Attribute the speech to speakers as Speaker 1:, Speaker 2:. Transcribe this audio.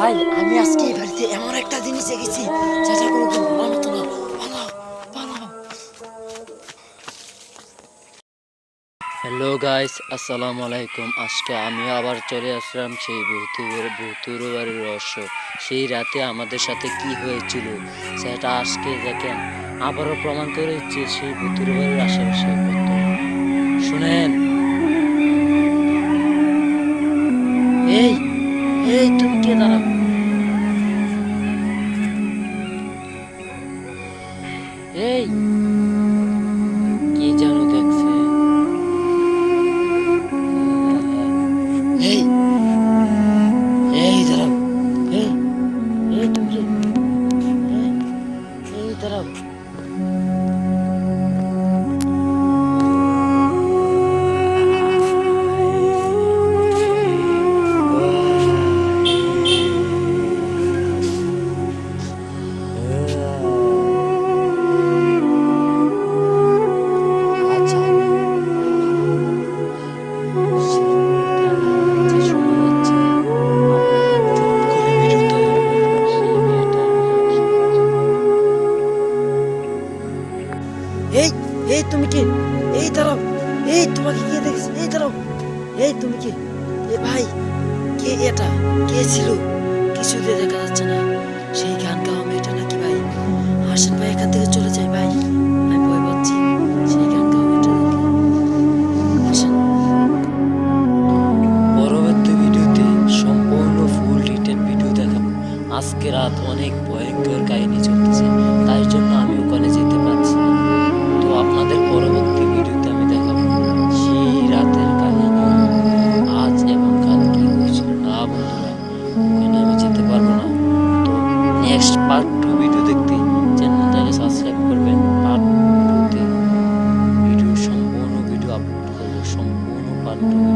Speaker 1: ভাই আমি আজকে এই বাড়িতে এমন একটা জিনিস দেখেছি যেটা কোনোদিন বলার মতো না। পালাও, পালাও।
Speaker 2: হ্যালো গাইস, আসসালামু আলাইকুম। আজকে আমি আবার চলে আসলাম সেই ভূতুর বাড়ির রহস্য। সেই রাতে আমাদের সাথে কি হয়েছিল সেটা আজকে দেখেন আবারও প্রমাণ করে দিচ্ছে সেই ভূতুর বাড়ির আশেপাশে কত। শুনেন, এই এই তুমি কে? দাঁড়াও। এই কি যেন দেখছে।
Speaker 1: এই এই দাঁড়াও। এই এই তুমি কে? এই এই দাঁড়াও। আচ্ছা এই এই তুমি কে? এই দাঁড়াও। এই তোমাকে কে দেখেছে? এই দাঁড়াও। এই তুমি কে? এ ভাই, কে এটা? কে ছিল? কিছুতে দেখা যাচ্ছে না। সেই গান গাওয়া মেয়েটা নাকি ভাই? আসেন ভাই, এখান থেকে চলে যাই ভাই, আমি ভয় পাচ্ছি সেই গান গাওয়া মেয়েটা দেখে। আসেন।
Speaker 2: পরবর্তী ভিডিওতে সম্পূর্ণ ফুল ডিটেল ভিডিও দেখাবো। আজকে রাত অনেক ভয়ঙ্কর কাহিনী চলতেছে, তাই জন্য আমি ওখানে যেতে পারছি না। তো আপনাদের পরবর্তী ভিডিওতে আমি দেখাবো সেই রাতের কাহিনী, আজ এবং কাল কি হয়েছিল। না বন্ধুরা, ওখানে আমি যেতে পারবো না। তো নেক্সট পার্ট 2 ভিডিও দেখতে চ্যানেলটাকে সাবস্ক্রাইব করবেন। পার্ট 2 তে ভিডিও সম্পূর্ণ ভিডিও আপলোড করবো, সম্পূর্ণ পার্ট 2